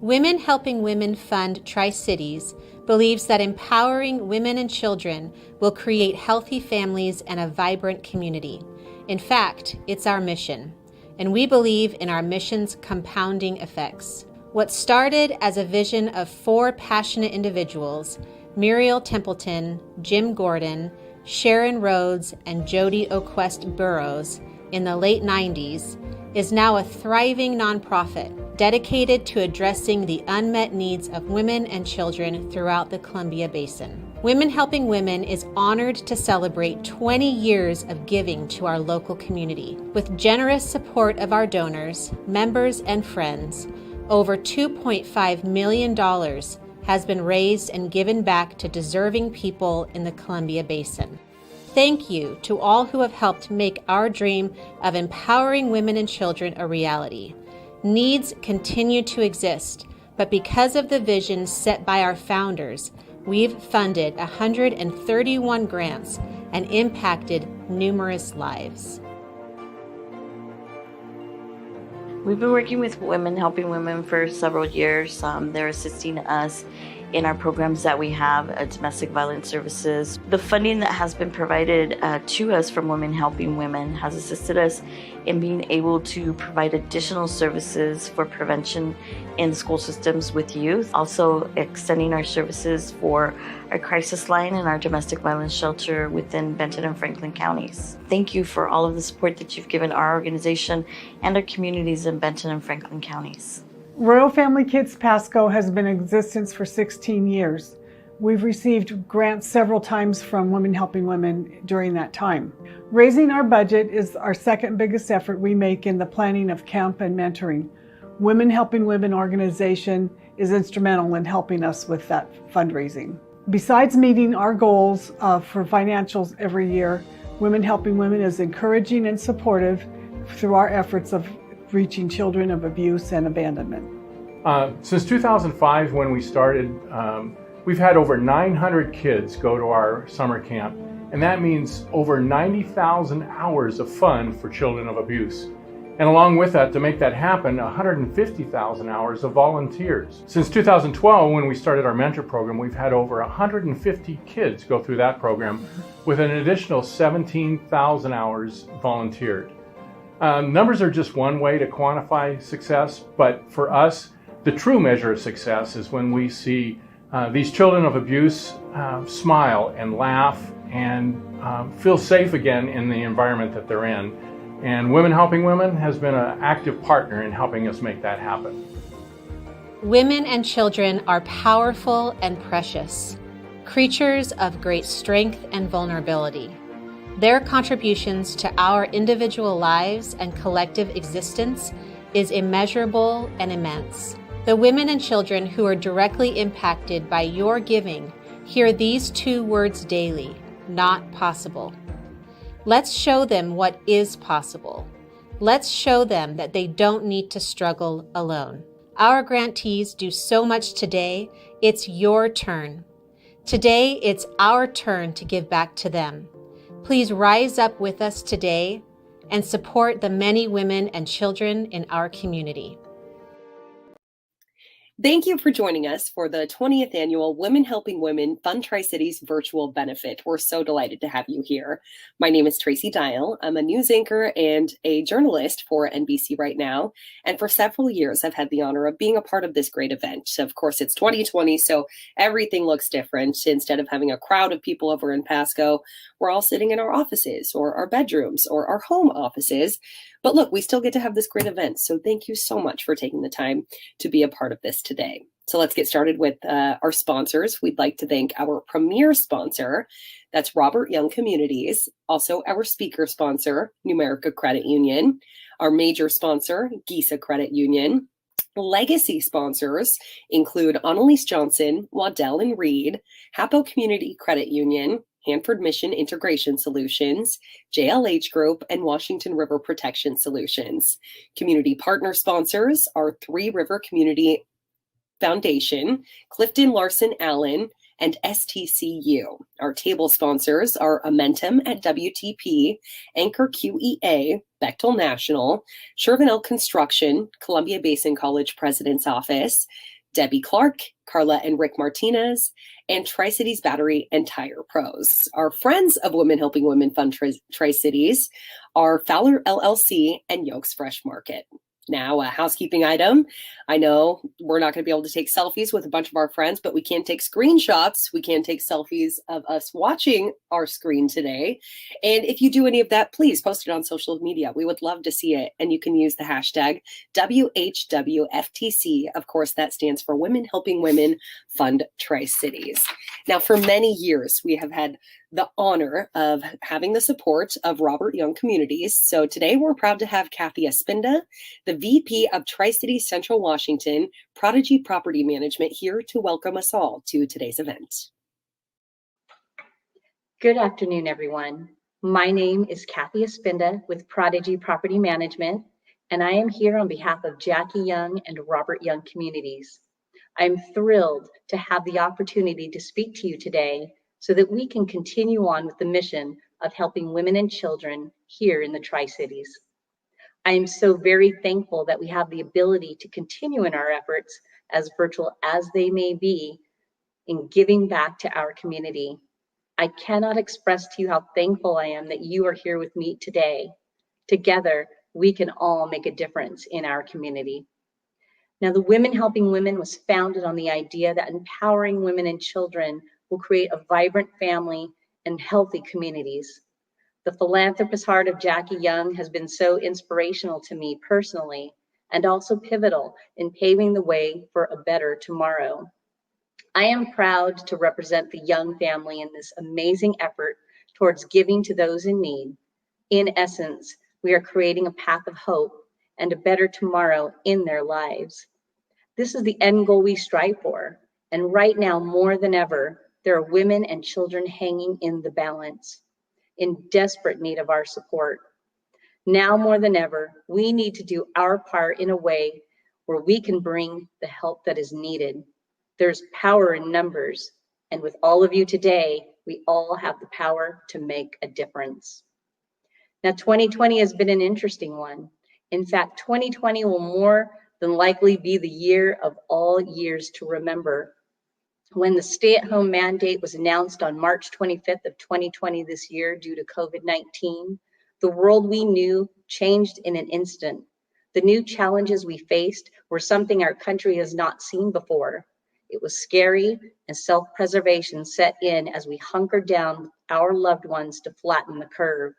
Women Helping Women Fund Tri-Cities believes that empowering women and children will create healthy families and a vibrant community. In fact, it's our mission, and we believe in our mission's compounding effects. What started as a vision of 4 passionate individuals, Muriel Templeton, Jim Gordon, Sharon Rhodes, and Jody O'Quest Burroughs in the late 90s, is now a thriving nonprofit dedicated to addressing the unmet needs of women and children throughout the Columbia Basin. Women Helping Women is honored to celebrate 20 years of giving to our local community. With generous support of our donors, members, and friends, over $2.5 million has been raised and given back to deserving people in the Columbia Basin. Thank you to all who have helped make our dream of empowering women and children a reality. Needs continue to exist, but because of the vision set by our founders, we've funded 131 grants and impacted numerous lives. We've been working with Women Helping Women for several years. They're assisting us in our programs that we have, domestic violence services. The funding that has been provided to us from Women Helping Women has assisted us in being able to provide additional services for prevention in school systems with youth. Also extending our services for our crisis line and our domestic violence shelter within Benton and Franklin counties. Thank you for all of the support that you've given our organization and our communities in Benton and Franklin counties. Royal Family Kids Pasco has been in existence for 16 years. We've received grants several times from Women Helping Women during that time. Raising our budget is our second biggest effort we make in the planning of camp and mentoring. Women Helping Women organization is instrumental in helping us with that fundraising. Besides meeting our goals for financials every year, Women Helping Women is encouraging and supportive through our efforts of reaching children of abuse and abandonment. Since 2005, when we started, we've had over 900 kids go to our summer camp, and that means over 90,000 hours of fun for children of abuse. And along with that, to make that happen, 150,000 hours of volunteers. Since 2012, when we started our mentor program, we've had over 150 kids go through that program with an additional 17,000 hours volunteered. Numbers are just one way to quantify success, but for us, the true measure of success is when we see these children of abuse smile and laugh and feel safe again in the environment that they're in. And Women Helping Women has been an active partner in helping us make that happen. Women and children are powerful and precious, creatures of great strength and vulnerability. Their contributions to our individual lives and collective existence is immeasurable and immense. The women and children who are directly impacted by your giving hear these 2 words daily: not possible. Let's show them what is possible. Let's show them that they don't need to struggle alone. Our grantees do so much today, it's your turn. Today, it's our turn to give back to them. Please rise up with us today and support the many women and children in our community. Thank you for joining us for the 20th annual Women Helping Women Fund Tri-Cities virtual benefit. We're so delighted to have you here. My name is Tracy Dial. I'm a news anchor and a journalist for NBC Right Now. And for several years, I've had the honor of being a part of this great event. Of course, it's 2020, so everything looks different. Instead of having a crowd of people over in Pasco, we're all sitting in our offices or our bedrooms or our home offices. But look, we still get to have this great event. So thank you so much for taking the time to be a part of this today. So let's get started with our sponsors. We'd like to thank our premier sponsor, that's Robert Young Communities, also our speaker sponsor, Numerica Credit Union, our major sponsor, Gisa Credit Union. Legacy sponsors include Annalise Johnson, Waddell and Reed, Hapo Community Credit Union, Hanford Mission Integration Solutions, JLH Group, and Washington River Protection Solutions. Community partner sponsors are Three River Community Foundation, Clifton Larson Allen, and STCU. Our table sponsors are Amentum at WTP, Anchor QEA, Bechtel National, Shervinell Construction, Columbia Basin College President's Office, Debbie Clark, Carla and Rick Martinez, and Tri-Cities Battery and Tire Pros. Our friends of Women Helping Women Fund Tri-Cities are Fowler LLC and Yolks Fresh Market. Now, a housekeeping item. I know we're not going to be able to take selfies with a bunch of our friends, but we can take screenshots. We can take selfies of us watching our screen today. And if you do any of that, please post it on social media. We would love to see it. And you can use the hashtag WHWFTC. Of course, that stands for Women Helping Women Fund Tri-Cities. Now, for many years, we have had the honor of having the support of Robert Young Communities. So today we're proud to have Kathy Espinda, the VP of Tri-Cities Central Washington Prodigy Property Management, here to welcome us all to today's event. Good afternoon, everyone. My name is Kathy Espinda with Prodigy Property Management, and I am here on behalf of Jackie Young and Robert Young Communities. I'm thrilled to have the opportunity to speak to you today so that we can continue on with the mission of helping women and children here in the Tri-Cities. I am so very thankful that we have the ability to continue in our efforts, as virtual as they may be, in giving back to our community. I cannot express to you how thankful I am that you are here with me today. Together, we can all make a difference in our community. Now, the Women Helping Women was founded on the idea that empowering women and children will create a vibrant family and healthy communities. The philanthropist heart of Jackie Young has been so inspirational to me personally, and also pivotal in paving the way for a better tomorrow. I am proud to represent the Young family in this amazing effort towards giving to those in need. In essence, we are creating a path of hope and a better tomorrow in their lives. This is the end goal we strive for, and right now, more than ever, there are women and children hanging in the balance, in desperate need of our support. Now more than ever, we need to do our part in a way where we can bring the help that is needed. There's power in numbers, and with all of you today, we all have the power to make a difference. Now, 2020 has been an interesting one. In fact, 2020 will more than likely be the year of all years to remember. When the stay-at-home mandate was announced on March 25th of 2020 this year due to COVID-19, the world we knew changed in an instant. The new challenges we faced were something our country has not seen before. It was scary, and self-preservation set in as we hunkered down our loved ones to flatten the curve.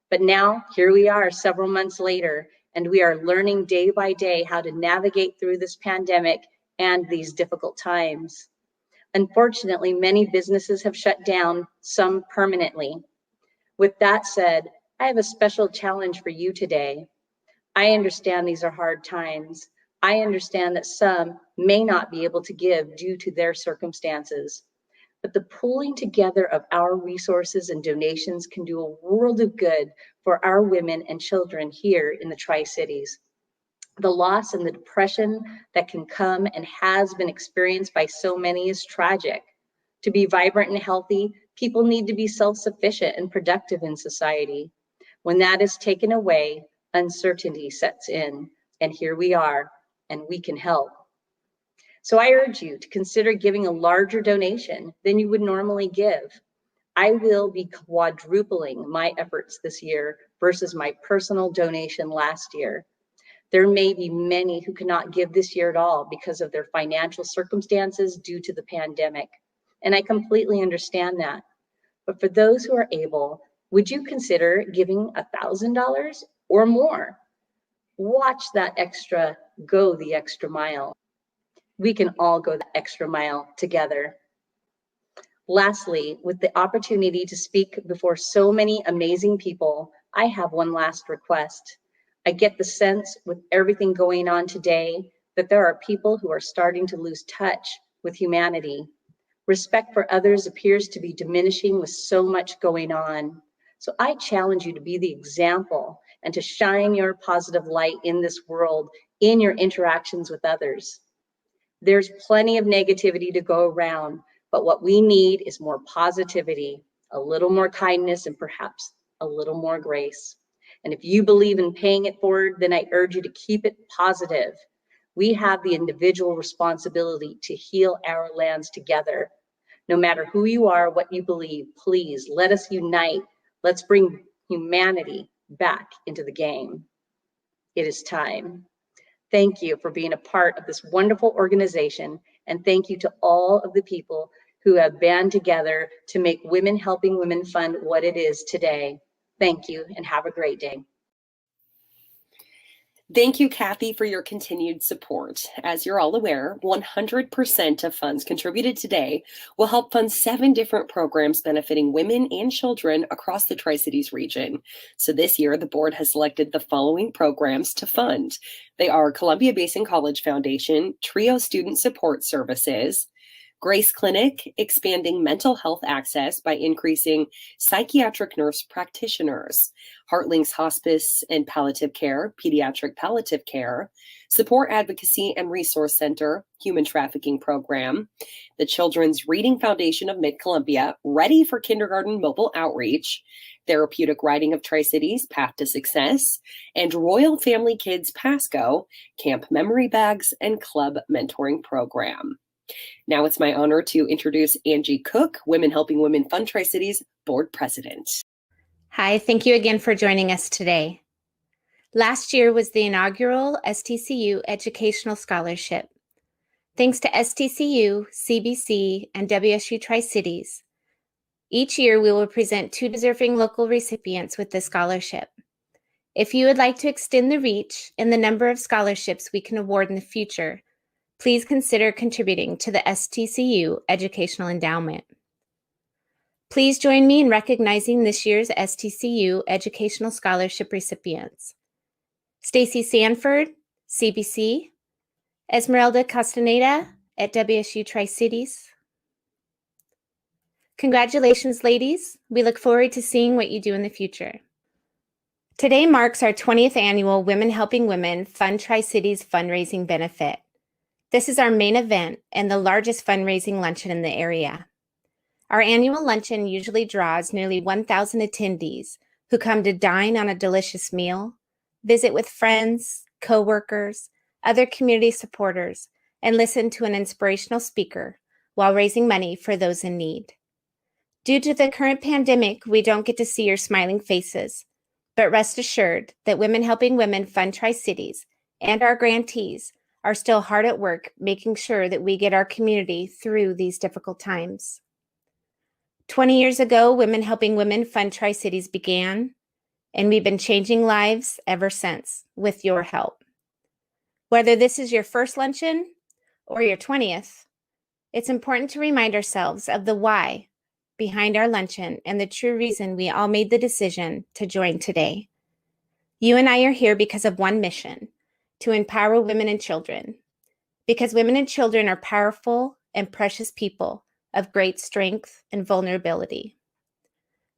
But now, here we are several months later, and we are learning day by day how to navigate through this pandemic and these difficult times. Unfortunately, many businesses have shut down, some permanently. With that said, I have a special challenge for you today. I understand these are hard times. I understand that some may not be able to give due to their circumstances. But the pooling together of our resources and donations can do a world of good for our women and children here in the Tri-Cities. The loss and the depression that can come and has been experienced by so many is tragic. To be vibrant and healthy, people need to be self-sufficient and productive in society. When that is taken away, uncertainty sets in, and here we are, and we can help. So I urge you to consider giving a larger donation than you would normally give. I will be quadrupling my efforts this year versus my personal donation last year. There may be many who cannot give this year at all because of their financial circumstances due to the pandemic, and I completely understand that. But for those who are able, would you consider giving $1,000 or more? Watch that extra go the extra mile. We can all go the extra mile together. Lastly, with the opportunity to speak before so many amazing people, I have one last request. I get the sense with everything going on today that there are people who are starting to lose touch with humanity. Respect for others appears to be diminishing with so much going on. So I challenge you to be the example and to shine your positive light in this world in your interactions with others. There's plenty of negativity to go around, but what we need is more positivity, a little more kindness, and perhaps a little more grace. And if you believe in paying it forward, then I urge you to keep it positive. We have the individual responsibility to heal our lands together. No matter who you are, what you believe, please let us unite. Let's bring humanity back into the game. It is time. Thank you for being a part of this wonderful organization, and thank you to all of the people who have band together to make Women Helping Women Fund what it is today. Thank you, and have a great day. Thank you, Kathy, for your continued support. As you're all aware, 100% of funds contributed today will help fund 7 different programs benefiting women and children across the Tri-Cities region. So this year, the board has selected the following programs to fund. They are Columbia Basin College Foundation, TRIO Student Support Services, Grace Clinic, expanding mental health access by increasing psychiatric nurse practitioners, Heartlinks Hospice and Palliative Care, Pediatric Palliative Care, Support Advocacy and Resource Center, Human Trafficking Program, the Children's Reading Foundation of Mid-Columbia, Ready for Kindergarten Mobile Outreach, Therapeutic Writing of Tri-Cities, Path to Success, and Royal Family Kids Pasco, Camp Memory Bags and Club Mentoring Program. Now it's my honor to introduce Angie Cook, Women Helping Women Fund Tri-Cities Board President. Hi, thank you again for joining us today. Last year was the inaugural STCU Educational Scholarship. Thanks to STCU, CBC, and WSU Tri-Cities, each year we will present 2 deserving local recipients with this scholarship. If you would like to extend the reach and the number of scholarships we can award in the future, please consider contributing to the STCU Educational Endowment. Please join me in recognizing this year's STCU Educational Scholarship recipients. Stacy Sanford, CBC, Esmeralda Castaneda at WSU Tri-Cities. Congratulations, ladies. We look forward to seeing what you do in the future. Today marks our 20th annual Women Helping Women Fund Tri-Cities fundraising benefit. This is our main event and the largest fundraising luncheon in the area. Our annual luncheon usually draws nearly 1,000 attendees who come to dine on a delicious meal, visit with friends, co-workers, other community supporters, and listen to an inspirational speaker while raising money for those in need. Due to the current pandemic, we don't get to see your smiling faces, but rest assured that Women Helping Women Fund Tri-Cities and our grantees are still hard at work making sure that we get our community through these difficult times. 20 years ago, Women Helping Women Fund Tri-Cities began, and we've been changing lives ever since with your help. Whether this is your first luncheon or your 20th, it's important to remind ourselves of the why behind our luncheon and the true reason we all made the decision to join today. You and I are here because of one mission: to empower women and children, because women and children are powerful and precious people of great strength and vulnerability.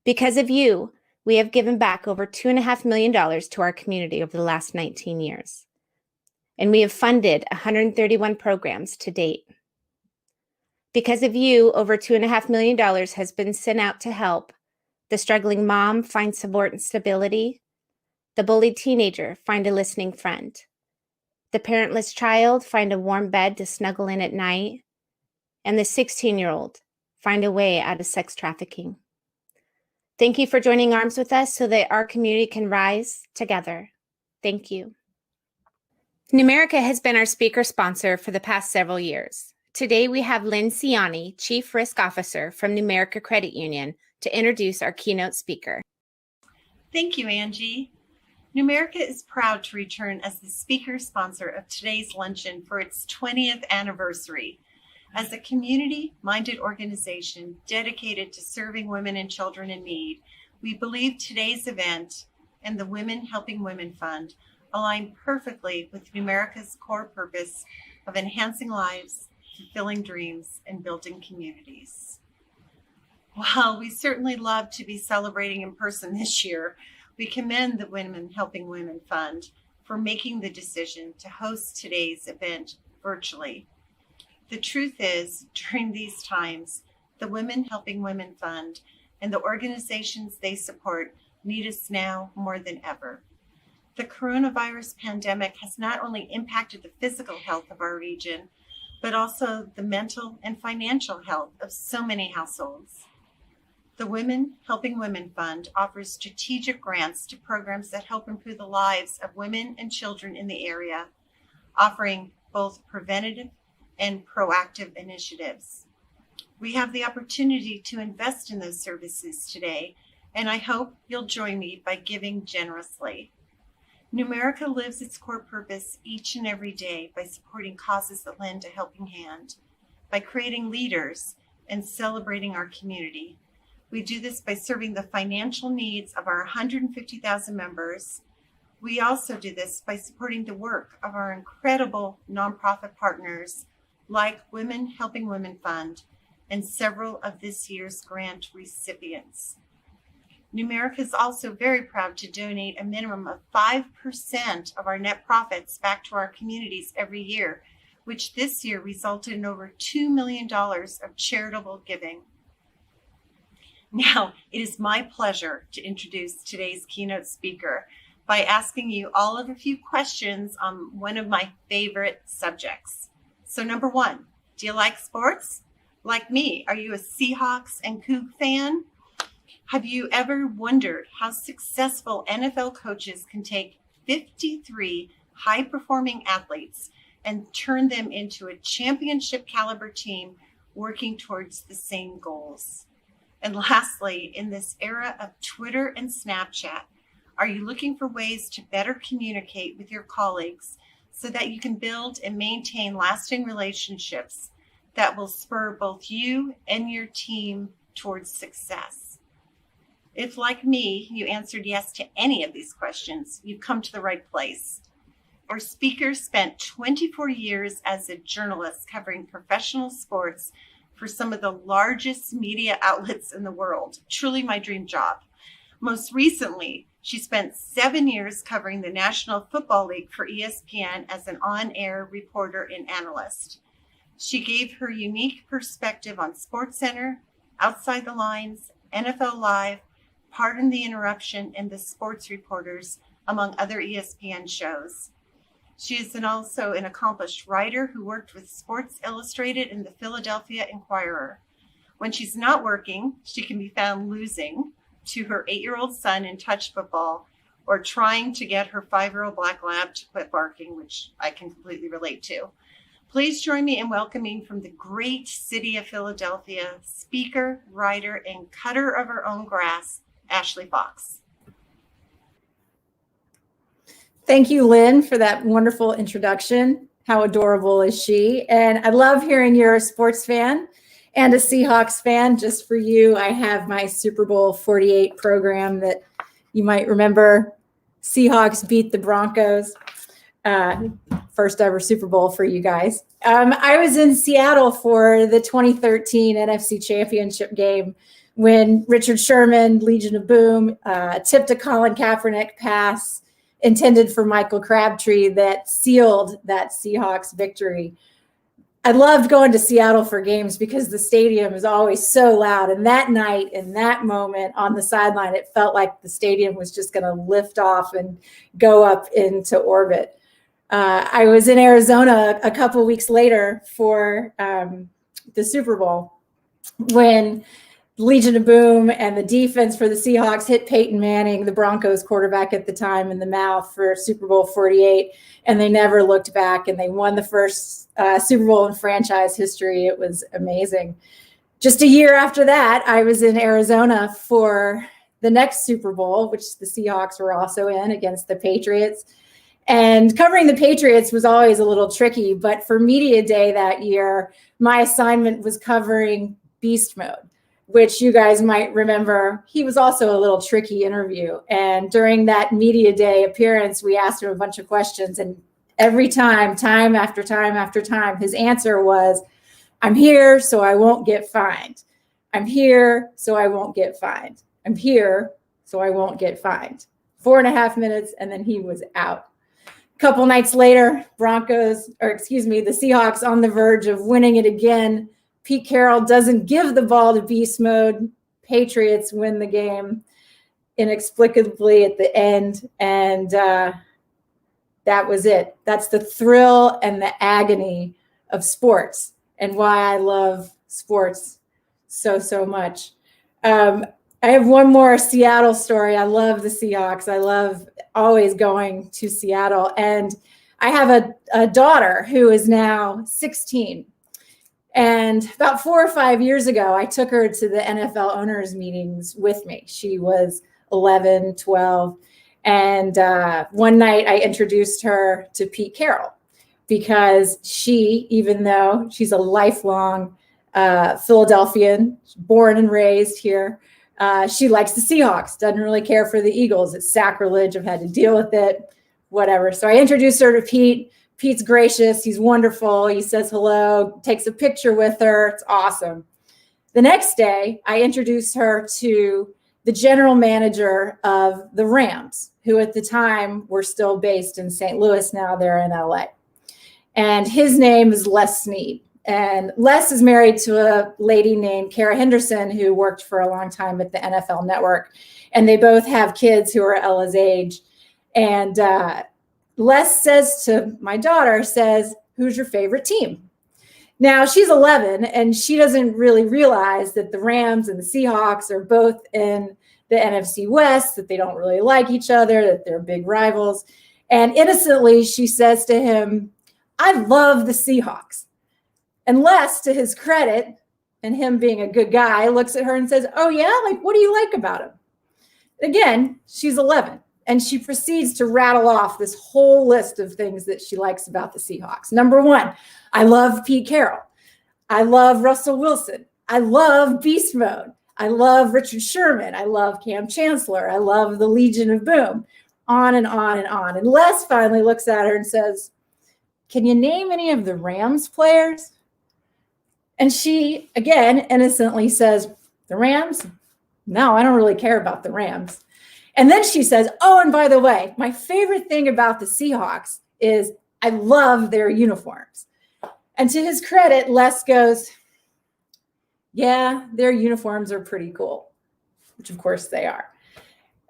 Because of you, we have given back over $2.5 million to our community over the last 19 years, and we have funded 131 programs to date. Because of you, over $2.5 million has been sent out to help the struggling mom find support and stability, the bullied teenager find a listening friend, the parentless child find a warm bed to snuggle in at night, and the 16-year-old find a way out of sex trafficking. Thank you for joining arms with us so that our community can rise together. Thank you. Numerica has been our speaker sponsor for the past several years. Today we have Lynn Ciani, Chief Risk Officer from Numerica Credit Union, to introduce our keynote speaker. Thank you, Angie. Numerica is proud to return as the speaker sponsor of today's luncheon for its 20th anniversary. As a community-minded organization dedicated to serving women and children in need, we believe today's event and the Women Helping Women Fund align perfectly with Numerica's core purpose of enhancing lives, fulfilling dreams, and building communities. While we certainly love to be celebrating in person this year, we commend the Women Helping Women Fund for making the decision to host today's event virtually. The truth is, during these times, the Women Helping Women Fund and the organizations they support need us now more than ever. The coronavirus pandemic has not only impacted the physical health of our region, but also the mental and financial health of so many households. The Women Helping Women Fund offers strategic grants to programs that help improve the lives of women and children in the area, offering both preventative and proactive initiatives. We have the opportunity to invest in those services today, and I hope you'll join me by giving generously. Numerica lives its core purpose each and every day by supporting causes that lend a helping hand, by creating leaders and celebrating our community. We do this by serving the financial needs of our 150,000 members. We also do this by supporting the work of our incredible nonprofit partners like Women Helping Women Fund and several of this year's grant recipients. Numerica is also very proud to donate a minimum of 5% of our net profits back to our communities every year, which this year resulted in over $2 million of charitable giving. Now, it is my pleasure to introduce today's keynote speaker by asking you all of a few questions on one of my favorite subjects. So number one, do you like sports? Like me, are you a Seahawks and Coug fan? Have you ever wondered how successful NFL coaches can take 53 high-performing athletes and turn them into a championship caliber team working towards the same goals? And lastly, in this era of Twitter and Snapchat, are you looking for ways to better communicate with your colleagues so that you can build and maintain lasting relationships that will spur both you and your team towards success? If, like me, you answered yes to any of these questions, you've come to the right place. Our speaker spent 24 years as a journalist covering professional sports for some of the largest media outlets in the world. Truly my dream job. Most recently, she spent 7 years covering the National Football League for ESPN as an on-air reporter and analyst. She gave her unique perspective on SportsCenter, Outside the Lines, NFL Live, Pardon the Interruption, and The Sports Reporters, among other ESPN shows. She is also an accomplished writer who worked with Sports Illustrated and the Philadelphia Inquirer. When she's not working, she can be found losing to her 8-year-old son in touch football or trying to get her 5-year-old black lab to quit barking, which I can completely relate to. Please join me in welcoming from the great city of Philadelphia, speaker, writer, and cutter of her own grass, Ashley Fox. Thank you, Lynn, for that wonderful introduction. How adorable is she? And I love hearing you're a sports fan and a Seahawks fan. Just for you, I have my Super Bowl 48 program that you might remember. Seahawks beat the Broncos. First ever Super Bowl for you guys. I was in Seattle for the 2013 NFC Championship game when Richard Sherman, Legion of Boom, tipped a Colin Kaepernick pass intended for Michael Crabtree that sealed that Seahawks victory. I loved going to Seattle for games because the stadium is always so loud. And that night, in that moment on the sideline, it felt like the stadium was just going to lift off and go up into orbit. I was in Arizona a couple weeks later for the Super Bowl when Legion of Boom and the defense for the Seahawks hit Peyton Manning, the Broncos quarterback at the time, in the mouth for Super Bowl 48, and they never looked back, and they won the first Super Bowl in franchise history. It was amazing. Just a year after that, I was in Arizona for the next Super Bowl, which the Seahawks were also in, against the Patriots. And covering the Patriots was always a little tricky, but for Media Day that year, my assignment was covering Beast Mode, which you guys might remember. He was also a little tricky interview. And during that Media Day appearance, we asked him a bunch of questions. And every time after time, his answer was, "I'm here so I won't get fined. I'm here so I won't get fined. I'm here so I won't get fined." 4.5 minutes, and then he was out. A couple nights later, the Seahawks on the verge of winning it again. Pete Carroll doesn't give the ball to Beast Mode. Patriots win the game inexplicably at the end. And That was it. That's the thrill and the agony of sports, and why I love sports so much. I have one more Seattle story. I love the Seahawks. I love always going to Seattle. And I have a daughter who is now 16. And about 4 or 5 years ago, I took her to the NFL owners meetings with me. She was 11, 12. And one night I introduced her to Pete Carroll, because she, even though she's a lifelong Philadelphian, born and raised here, she likes the Seahawks, doesn't really care for the Eagles. It's sacrilege. I've had to deal with it, whatever. So I introduced her to Pete. Pete's gracious. He's wonderful. He says hello, takes a picture with her. It's awesome. The next day, I introduced her to the general manager of the Rams, who at the time were still based in St. Louis. Now they're in LA. And his name is Les Snead. And Les is married to a lady named Kara Henderson, who worked for a long time at the NFL Network. And they both have kids who are Ella's age. And Les says to my daughter, who's your favorite team? Now, she's 11, and she doesn't really realize that the Rams and the Seahawks are both in the NFC West, that they don't really like each other, that they're big rivals. And innocently, she says to him, I love the Seahawks. And Les, to his credit, and him being a good guy, looks at her and says, oh, yeah? Like, what do you like about him? Again, she's 11. And she proceeds to rattle off this whole list of things that she likes about the Seahawks. Number one, I love Pete Carroll. I love Russell Wilson. I love Beast Mode. I love Richard Sherman. I love Cam Chancellor. I love the Legion of Boom. On and on and on. And Les finally looks at her and says, can you name any of the Rams players? And she, again, innocently says, the Rams? No, I don't really care about the Rams. And then she says, oh, and by the way, my favorite thing about the Seahawks is I love their uniforms. And to his credit, Les goes, yeah, their uniforms are pretty cool, which of course they are.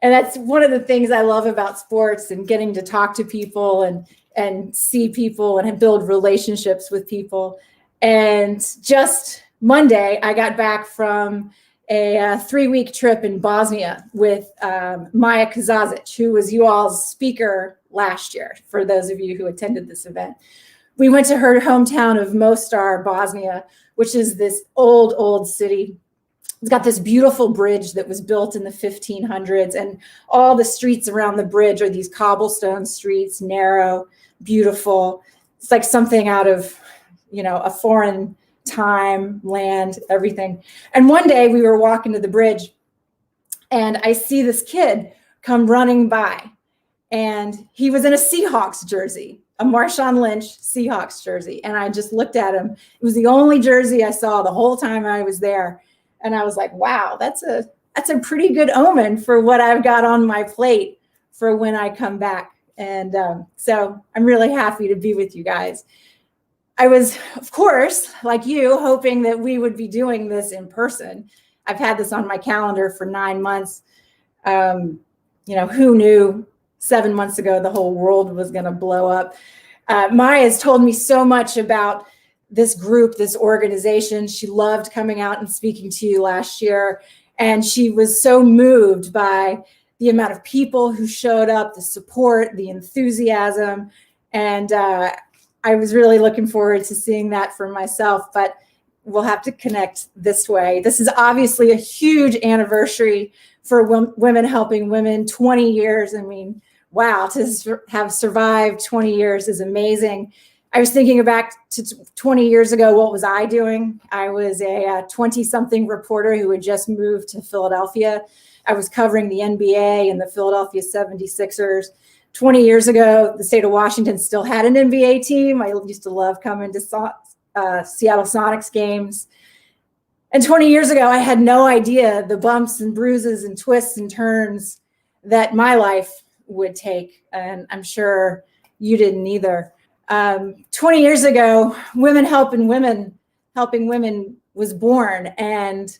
And that's one of the things I love about sports and getting to talk to people and see people and build relationships with people. And just Monday, I got back from a 3-week trip in Bosnia with Maya Kazazic, who was you all's speaker last year, for those of you who attended this event. We went to her hometown of Mostar, Bosnia, which is this old city. It's got this beautiful bridge that was built in the 1500s, and all the streets around the bridge are these cobblestone streets, narrow, beautiful. It's like something out of, a foreign time, land, everything. And one day we were walking to the bridge, and I see this kid come running by, and he was in a Seahawks jersey, a Marshawn Lynch Seahawks jersey. And I just looked at him. It was the only jersey I saw the whole time I was there. And I was like, wow, that's a pretty good omen for what I've got on my plate for when I come back. And so I'm really happy to be with you guys. I was, of course, like you, hoping that we would be doing this in person. I've had this on my calendar for 9 months. Who knew 7 months ago the whole world was going to blow up? Maya has told me so much about this group, this organization. She loved coming out and speaking to you last year. And she was so moved by the amount of people who showed up, the support, the enthusiasm. And I was really looking forward to seeing that for myself, but we'll have to connect this way. This is obviously a huge anniversary for Women Helping Women, 20 years. I mean, wow, to have survived 20 years is amazing. I was thinking back to 20 years ago, what was I doing? I was a 20-something reporter who had just moved to Philadelphia. I was covering the NBA and the Philadelphia 76ers. 20 years ago, the state of Washington still had an NBA team. I used to love coming to Seattle Sonics games. And 20 years ago, I had no idea the bumps and bruises and twists and turns that my life would take. And I'm sure you didn't either. 20 years ago, Women Helping Women was born. And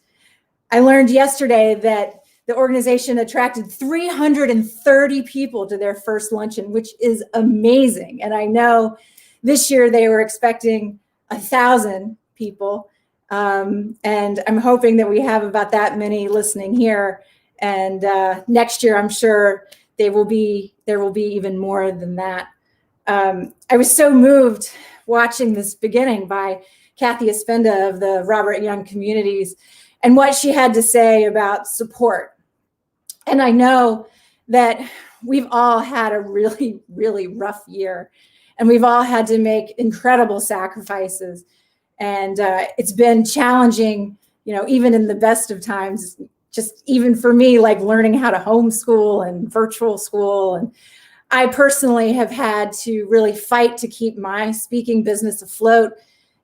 I learned yesterday that the organization attracted 330 people to their first luncheon, which is amazing. And I know this year they were expecting 1,000 people. And I'm hoping that we have about that many listening here. And next year, I'm sure there will be even more than that. I was so moved watching this beginning by Kathy Espenda of the Robert Young Communities and what she had to say about support. And I know that we've all had a really, really rough year, and we've all had to make incredible sacrifices. And it's been challenging, even in the best of times, just even for me, like learning how to homeschool and virtual school. And I personally have had to really fight to keep my speaking business afloat.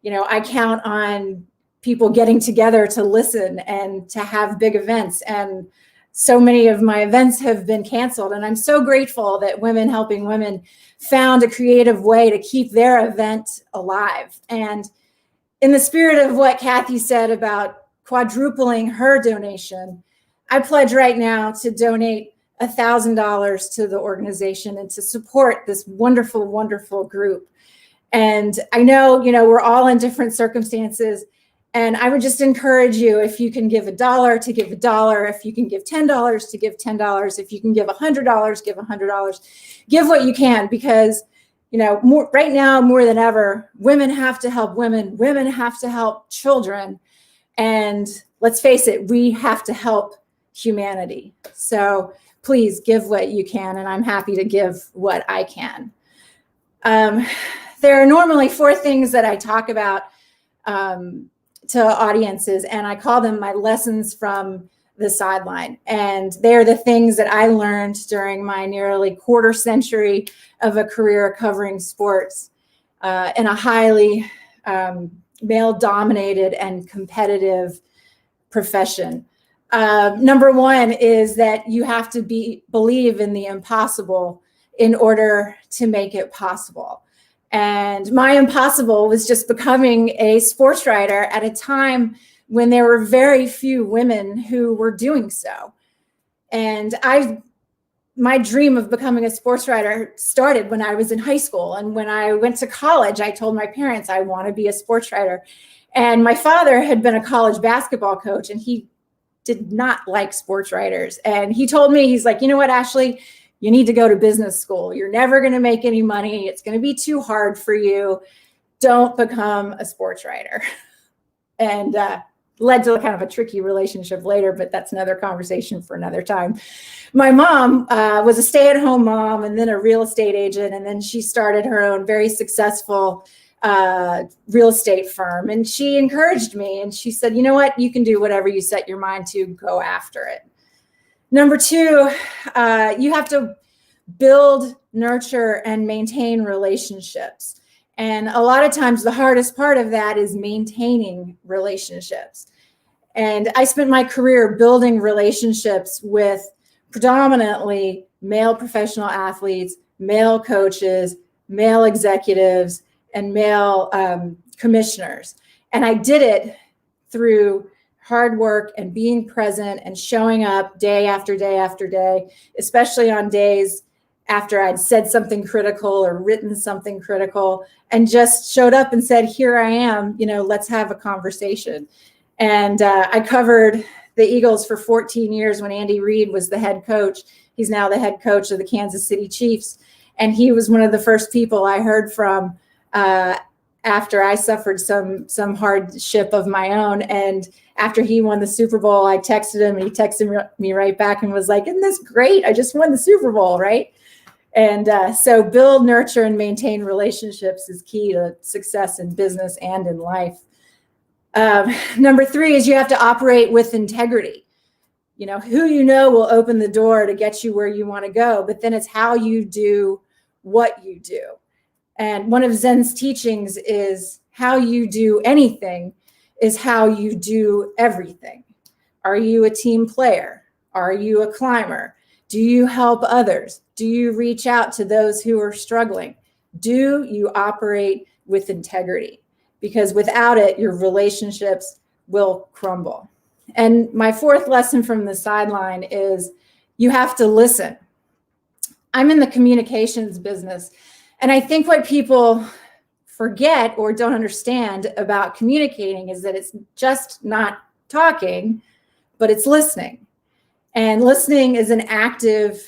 I count on people getting together to listen and to have big events. And so many of my events have been canceled. And I'm so grateful that Women Helping Women found a creative way to keep their event alive. And in the spirit of what Kathy said about quadrupling her donation, I pledge right now to donate $1,000 to the organization and to support this wonderful, wonderful group. And I know, we're all in different circumstances. And I would just encourage you, if you can give $1 to give $1, if you can give $10 to give $10, if you can give $100, give $100, give what you can, because, right now more than ever, women have to help women, women have to help children. And let's face it, we have to help humanity. So please give what you can. And I'm happy to give what I can. There are normally 4 things that I talk about to audiences, and I call them my lessons from the sideline. And they're the things that I learned during my nearly quarter century of a career covering sports in a highly male-dominated and competitive profession. Number 1 is that you have to believe in the impossible in order to make it possible. And my impossible was just becoming a sports writer at a time when there were very few women who were doing so. And my dream of becoming a sports writer started when I was in high school. And when I went to college, I told my parents I want to be a sports writer. And my father had been a college basketball coach, and he did not like sports writers. And he told me, he's like, you know what, Ashley, you need to go to business school. You're never going to make any money. It's going to be too hard for you. Don't become a sports writer. And led to kind of a tricky relationship later, but that's another conversation for another time. My mom was a stay-at-home mom and then a real estate agent. And then she started her own very successful real estate firm. And she encouraged me, and she said, you know what, you can do whatever you set your mind to, go after it. Number 2, you have to build, nurture, and maintain relationships. And a lot of times the hardest part of that is maintaining relationships. And I spent my career building relationships with predominantly male professional athletes, male coaches, male executives, and male commissioners. And I did it through hard work and being present and showing up day after day after day, especially on days after I'd said something critical or written something critical, and just showed up and said, here I am, let's have a conversation. And I covered the Eagles for 14 years when Andy Reid was the head coach. He's now the head coach of the Kansas City Chiefs. And he was one of the first people I heard from after I suffered some hardship of my own. And after he won the Super Bowl, I texted him, and he texted me right back and was like, isn't this great? I just won the Super Bowl, right? And so build, nurture, and maintain relationships is key to success in business and in life. Number 3 is you have to operate with integrity. Who will open the door to get you where you want to go, but then it's how you do what you do. And one of Zen's teachings is how you do anything is how you do everything. Are you a team player? Are you a climber? Do you help others? Do you reach out to those who are struggling? Do you operate with integrity? Because without it, your relationships will crumble. And my fourth lesson from the sideline is you have to listen. I'm in the communications business, and I think what people forget or don't understand about communicating is that it's just not talking, but it's listening. And listening is an active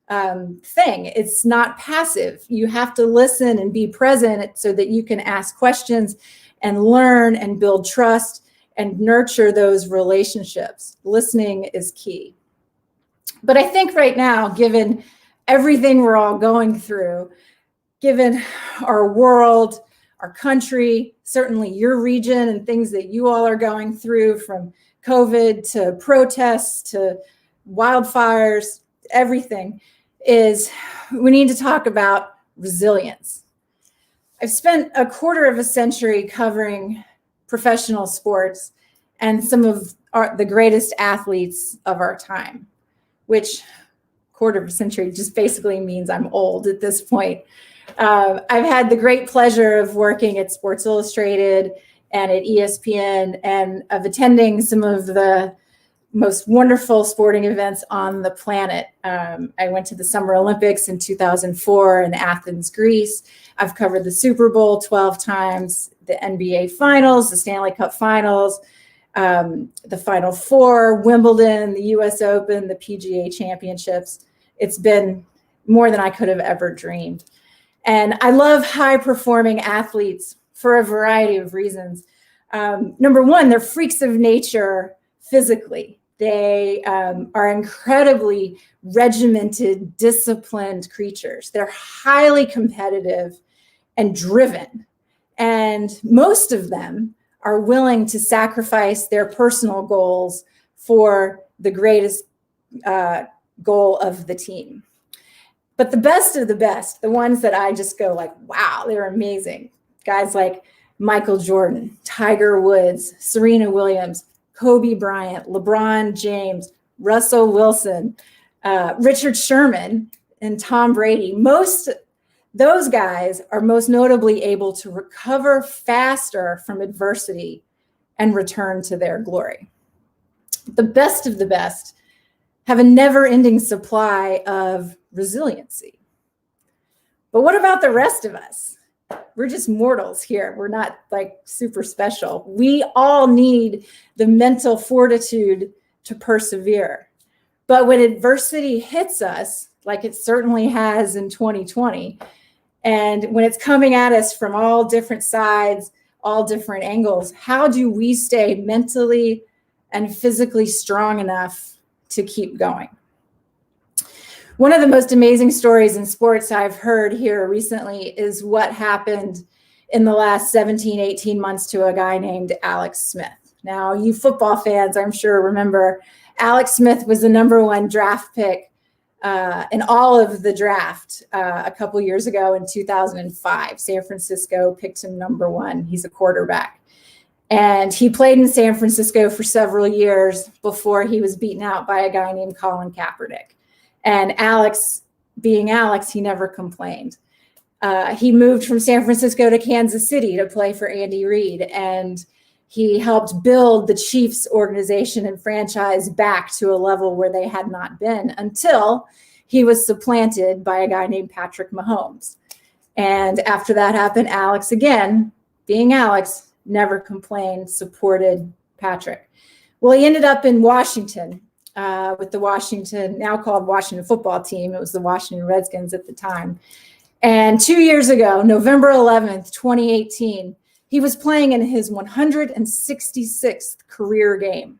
thing. It's not passive. You have to listen and be present so that you can ask questions and learn and build trust and nurture those relationships. Listening is key. But I think right now, given everything we're all going through, given our world, our country, certainly your region and things that you all are going through, from COVID to protests to wildfires, everything, is we need to talk about resilience. I've spent a quarter of a century covering professional sports and some of the greatest athletes of our time, which quarter of a century just basically means I'm old at this point. I've had the great pleasure of working at Sports Illustrated and at ESPN, and of attending some of the most wonderful sporting events on the planet. I went to the Summer Olympics in 2004 in Athens, Greece. I've covered the Super Bowl 12 times, the NBA Finals, the Stanley Cup Finals, the Final Four, Wimbledon, the US Open, the PGA Championships. It's been more than I could have ever dreamed. And I love high-performing athletes for a variety of reasons. Number one, they're freaks of nature physically. They are incredibly regimented, disciplined creatures. They're highly competitive and driven. And most of them are willing to sacrifice their personal goals for the greatest goal of the team. But the best of the best, the ones that I just go like, wow, they're amazing. Guys like Michael Jordan, Tiger Woods, Serena Williams, Kobe Bryant, LeBron James, Russell Wilson, Richard Sherman, and Tom Brady. Those guys are most notably able to recover faster from adversity and return to their glory. The best of the best have a never-ending supply of resiliency. But what about the rest of us? We're just mortals here. We're not like super special. We all need the mental fortitude to persevere. But when adversity hits us, like it certainly has in 2020, and when it's coming at us from all different sides, all different angles, how do we stay mentally and physically strong enough to keep going? One of the most amazing stories in sports I've heard here recently is what happened in the last 17, 18 months to a guy named Alex Smith. Now, you football fans, I'm sure, remember Alex Smith was the #1 draft pick in all of the draft a couple years ago in 2005. San Francisco picked him #1. He's a quarterback. And he played in San Francisco for several years before he was beaten out by a guy named Colin Kaepernick. And Alex, being Alex, he never complained. He moved from San Francisco to Kansas City to play for Andy Reid, and he helped build the Chiefs organization and franchise back to a level where they had not been until he was supplanted by a guy named Patrick Mahomes. And after that happened, Alex, again, being Alex, never complained, supported Patrick. Well, he ended up in Washington with the Washington, now called Washington football team. It was the Washington Redskins at the time. And 2 years ago, November 11th, 2018, he was playing in his 166th career game.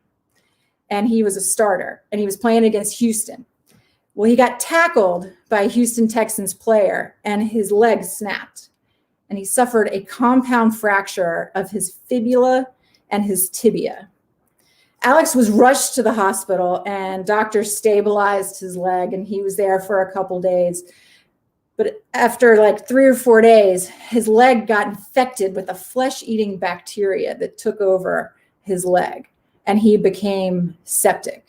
And he was a starter, and he was playing against Houston. Well, he got tackled by a Houston Texans player, and his leg snapped. And he suffered a compound fracture of his fibula and his tibia. Alex was rushed to the hospital, and doctors stabilized his leg, and he was there for a couple days. But after like 3 or 4 days, his leg got infected with a flesh-eating bacteria that took over his leg, and he became septic.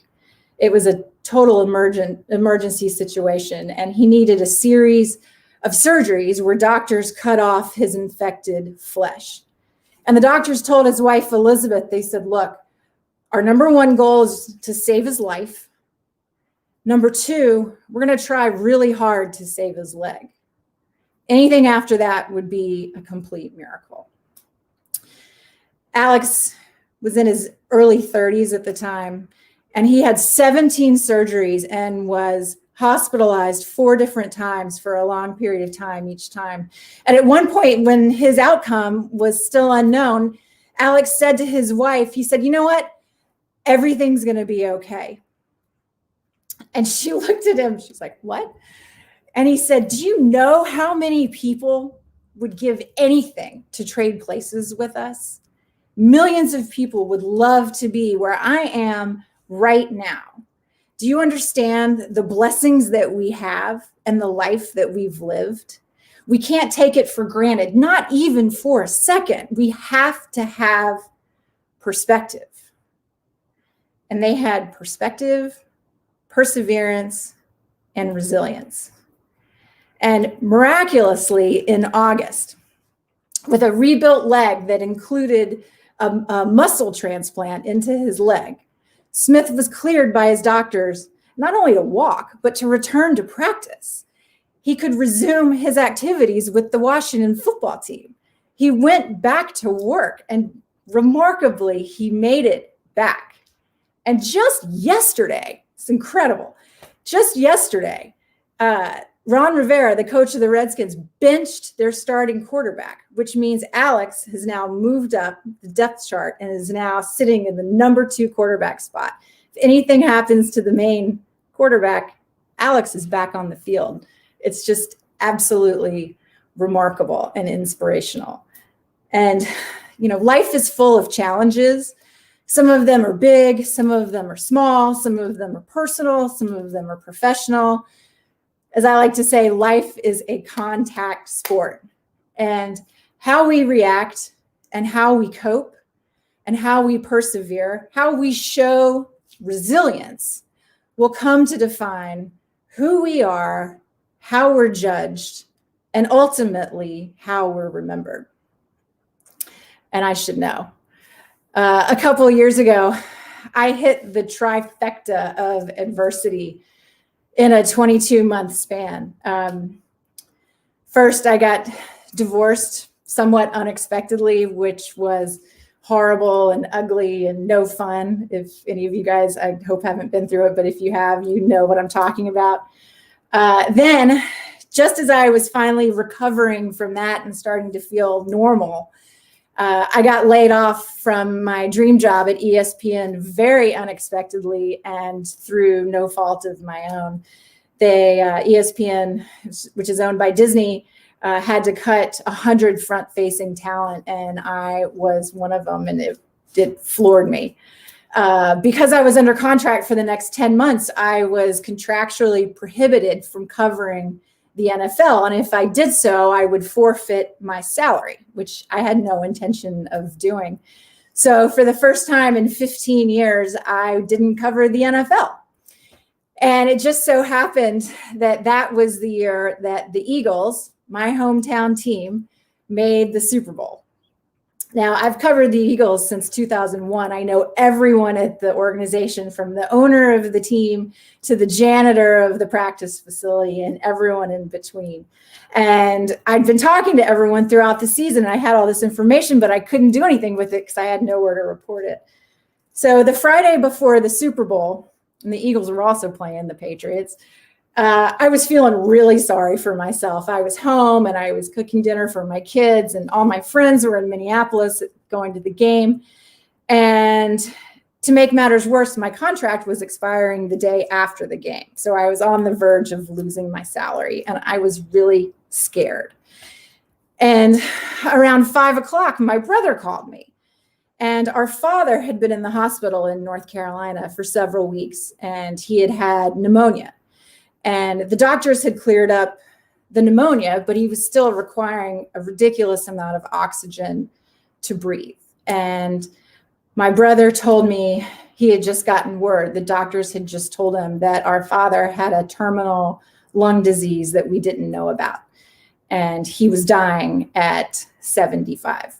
It was a total emergency situation, and he needed a series of surgeries where doctors cut off his infected flesh. And the doctors told his wife, Elizabeth, they said, look, Our number one goal is to save his life. Number two, we're going to try really hard to save his leg. Anything after that would be a complete miracle. Alex was in his early 30s at the time, and he had 17 surgeries and was hospitalized 4 different times for a long period of time each time. And at one point, when his outcome was still unknown, Alex said to his wife, he said, "You know what? Everything's going to be okay." And she looked at him. She's like, "What?" And he said, "Do you know how many people would give anything to trade places with us? Millions of people would love to be where I am right now. Do you understand the blessings that we have and the life that we've lived? We can't take it for granted, not even for a second. We have to have perspective." And they had perspective, perseverance, and resilience. And miraculously, in August, with a rebuilt leg that included a muscle transplant into his leg, Smith was cleared by his doctors not only to walk, but to return to practice. He could resume his activities with the Washington football team. He went back to work, and remarkably, he made it back. And just yesterday, it's incredible, just yesterday, Ron Rivera, the coach of the Redskins, benched their starting quarterback, which means Alex has now moved up the depth chart and is now sitting in the number 2 quarterback spot. If anything happens to the main quarterback, Alex is back on the field. It's just absolutely remarkable and inspirational. And, you know, life is full of challenges. Some of them are big, some of them are small, some of them are personal, some of them are professional. As I like to say, life is a contact sport, and how we react and how we cope and how we persevere, how we show resilience will come to define who we are, how we're judged, and ultimately how we're remembered. And I should know. A couple of years ago, I hit the trifecta of adversity in a 22-month span. First, I got divorced somewhat unexpectedly, which was horrible and ugly and no fun. If any of you guys, I hope, haven't been through it, but if you have, you know what I'm talking about. Then, just as I was finally recovering from that and starting to feel normal, I got laid off from my dream job at ESPN very unexpectedly and through no fault of my own. ESPN, which is owned by Disney, had to cut 100 front-facing talent, and I was one of them, and it floored me. Because I was under contract for the next 10 months, I was contractually prohibited from covering the NFL. And if I did so, I would forfeit my salary, which I had no intention of doing. So for the first time in 15 years, I didn't cover the NFL. And it just so happened that that was the year that the Eagles, my hometown team, made the Super Bowl. Now, I've covered the Eagles since 2001. I know everyone at the organization, from the owner of the team to the janitor of the practice facility and everyone in between. And I'd been talking to everyone throughout the season. I had all this information, but I couldn't do anything with it because I had nowhere to report it. So the Friday before the Super Bowl, and the Eagles were also playing the Patriots, I was feeling really sorry for myself. I was home and I was cooking dinner for my kids, and all my friends were in Minneapolis going to the game. And to make matters worse, my contract was expiring the day after the game. So I was on the verge of losing my salary, and I was really scared. And around 5 o'clock, my brother called me. And our father had been in the hospital in North Carolina for several weeks, and he had had pneumonia. And the doctors had cleared up the pneumonia, but he was still requiring a ridiculous amount of oxygen to breathe. And my brother told me he had just gotten word. The doctors had just told him that our father had a terminal lung disease that we didn't know about. And he was dying at 75.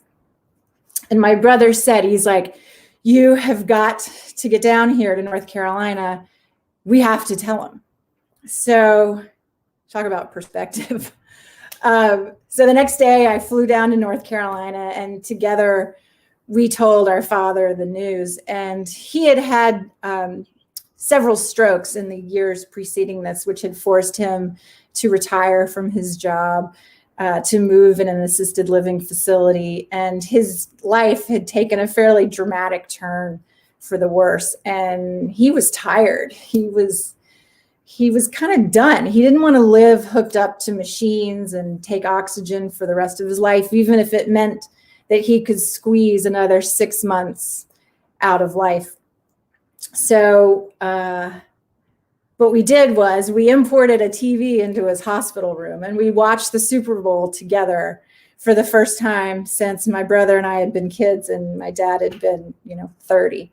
And my brother said, he's like, you have got to get down here to North Carolina. We have to tell him. So talk about perspective. So the next day I flew down to North Carolina, and together we told our father the news. And he had had several strokes in the years preceding this, which had forced him to retire from his job, to move in an assisted living facility. And his life had taken a fairly dramatic turn for the worse. And he was tired. He was kind of done. He didn't want to live hooked up to machines and take oxygen for the rest of his life, even if it meant that he could squeeze another 6 months out of life. So what we did was we imported a TV into his hospital room, and we watched the Super Bowl together for the first time since my brother and I had been kids and my dad had been, 30.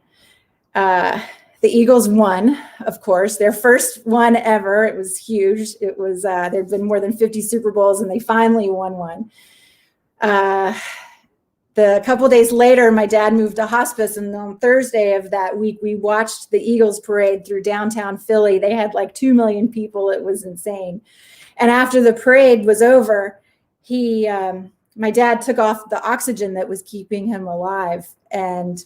The Eagles won, of course, their first one ever. It was huge. It was, there'd been more than 50 Super Bowls, and they finally won one. The couple of days later, my dad moved to hospice, and on Thursday of that week, we watched the Eagles parade through downtown Philly. They had like 2 million people. It was insane. And after the parade was over, my dad took off the oxygen that was keeping him alive, and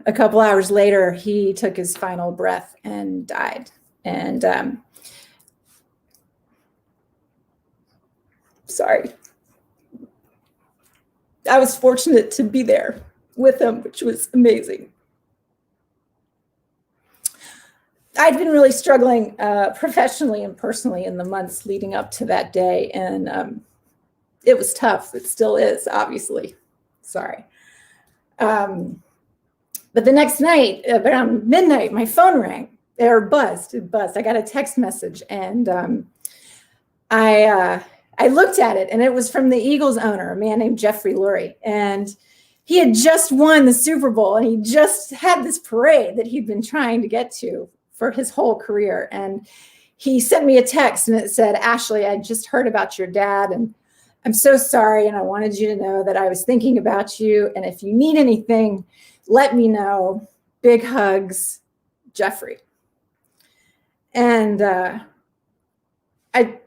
a couple hours later, he took his final breath and died. And sorry. I was fortunate to be there with him, which was amazing. I'd been really struggling professionally and personally in the months leading up to that day. And it was tough. It still is, obviously. Sorry. But the next night, around midnight, my phone rang, or buzzed. It buzzed. I got a text message, and I looked at it, and it was from the Eagles owner, a man named Jeffrey Lurie. And he had just won the Super Bowl, and he just had this parade that he'd been trying to get to for his whole career. And he sent me a text, and it said, "Ashley, I just heard about your dad, and I'm so sorry, and I wanted you to know that I was thinking about you, and if you need anything, let me know. Big hugs, Jeffrey." And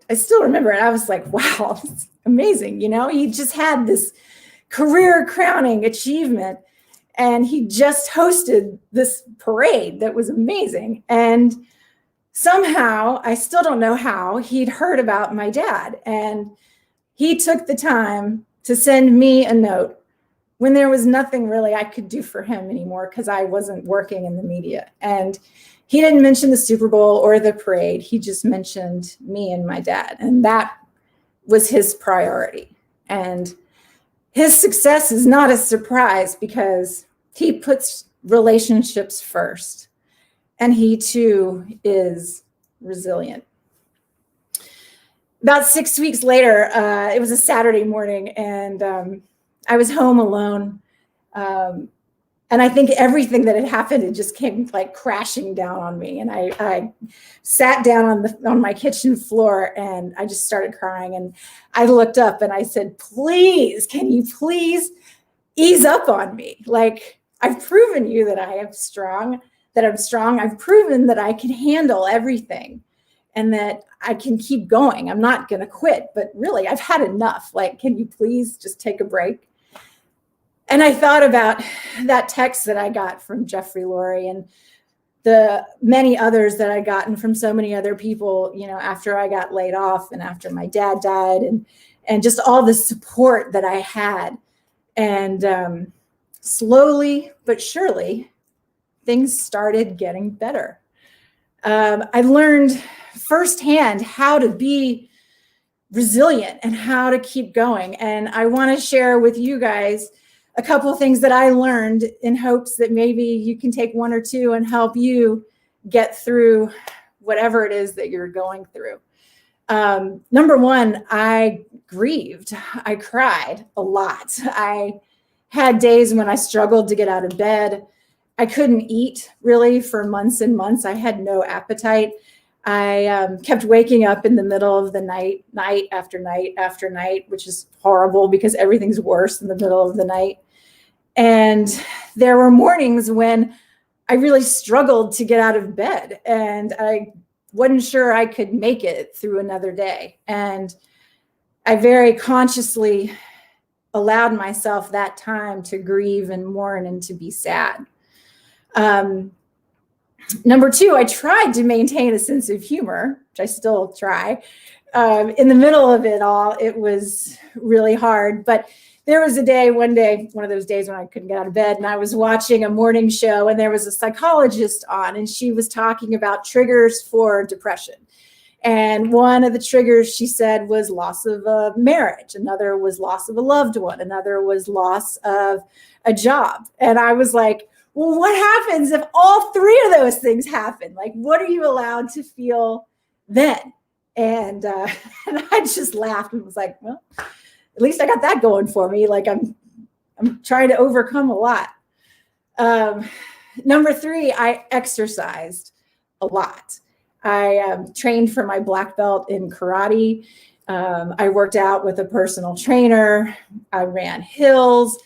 I still remember it. I was like, wow, it's amazing. He just had this career crowning achievement, and he just hosted this parade that was amazing. And somehow, I still don't know how, he'd heard about my dad, and he took the time to send me a note when there was nothing really I could do for him anymore because I wasn't working in the media. And he didn't mention the Super Bowl or the parade. He just mentioned me and my dad. And that was his priority. And his success is not a surprise because he puts relationships first. And he too is resilient. About 6 weeks later, it was a Saturday morning, and I was home alone. And I think everything that had happened, it just came like crashing down on me. And I sat down on my kitchen floor, and I just started crying. And I looked up and I said, "Please, can you please ease up on me? Like, I've proven you that I'm strong. I've proven that I can handle everything and that I can keep going. I'm not going to quit, but really I've had enough. Like, can you please just take a break?" And I thought about that text that I got from Jeffrey Lurie and the many others that I'd gotten from so many other people, after I got laid off and after my dad died, and just all the support that I had. And slowly but surely, things started getting better. I learned firsthand how to be resilient and how to keep going. And I want to share with you guys a couple of things that I learned in hopes that maybe you can take one or two and help you get through whatever it is that you're going through. Number one, I grieved. I cried a lot. I had days when I struggled to get out of bed. I couldn't eat really for months and months. I had no appetite. I kept waking up in the middle of the night after night after night, which is horrible because everything's worse in the middle of the night. And there were mornings when I really struggled to get out of bed, and I wasn't sure I could make it through another day. And I very consciously allowed myself that time to grieve and mourn and to be sad. Number two, I tried to maintain a sense of humor, which I still try. In the middle of it all, it was really hard. But there was one of those days when I couldn't get out of bed, and I was watching a morning show, and there was a psychologist on, and she was talking about triggers for depression. And one of the triggers, she said, was loss of a marriage. Another was loss of a loved one. Another was loss of a job. And I was like, well, what happens if all three of those things happen? Like, what are you allowed to feel then? And I just laughed and was like, well, at least I got that going for me. Like, I'm trying to overcome a lot. Number three, I exercised a lot. I trained for my black belt in karate. I worked out with a personal trainer. I ran hills.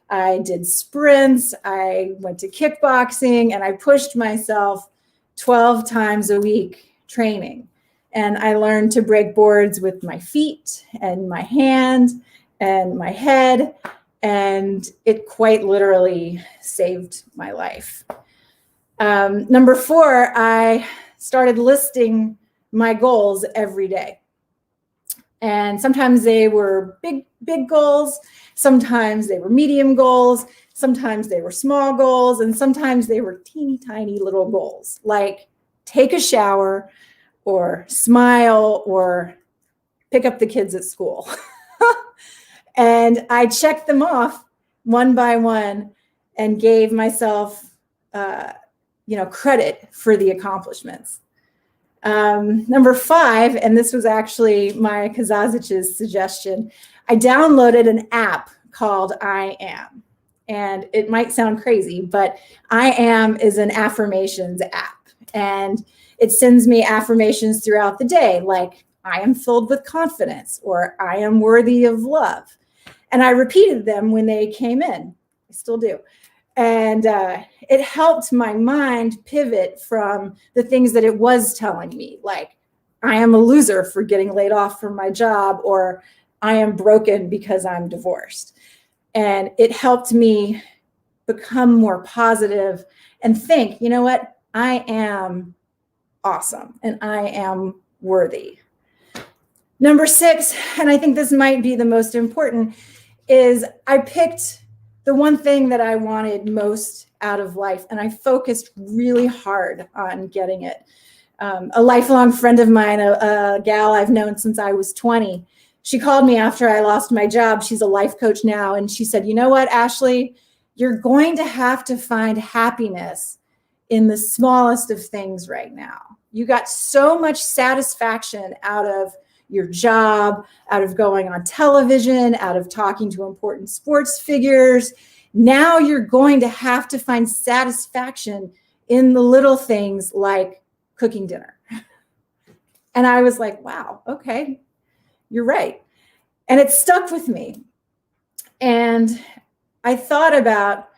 I did sprints. I went to kickboxing, and I pushed myself 12 times a week training. And I learned to break boards with my feet and my hands and my head. And it quite literally saved my life. Number four, I started listing my goals every day. And sometimes they were big goals. Sometimes they were medium goals. Sometimes they were small goals. And sometimes they were teeny tiny little goals, like take a shower or smile or pick up the kids at school. And I checked them off one by one and gave myself credit for the accomplishments. Number five, and this was actually Maya Kazazich's suggestion, I downloaded an app called I Am. And it might sound crazy, but I Am is an affirmations app. And it sends me affirmations throughout the day, like I am filled with confidence, or I am worthy of love. And I repeated them when they came in. I still do. And it helped my mind pivot from the things that it was telling me, like I am a loser for getting laid off from my job, or I am broken because I'm divorced. And it helped me become more positive and think, you know what? I am awesome and I am worthy. Number six, and I think this might be the most important, is I picked the one thing that I wanted most out of life, and I focused really hard on getting it. A lifelong friend of mine, a gal I've known since I was 20, she called me after I lost my job. She's a life coach now, and she said, you know what, Ashley, you're going to have to find happiness in the smallest of things right now. You got so much satisfaction out of your job, out of going on television, out of talking to important sports figures. Now you're going to have to find satisfaction in the little things like cooking dinner. And I was like, wow, okay, you're right. And it stuck with me. And I thought about,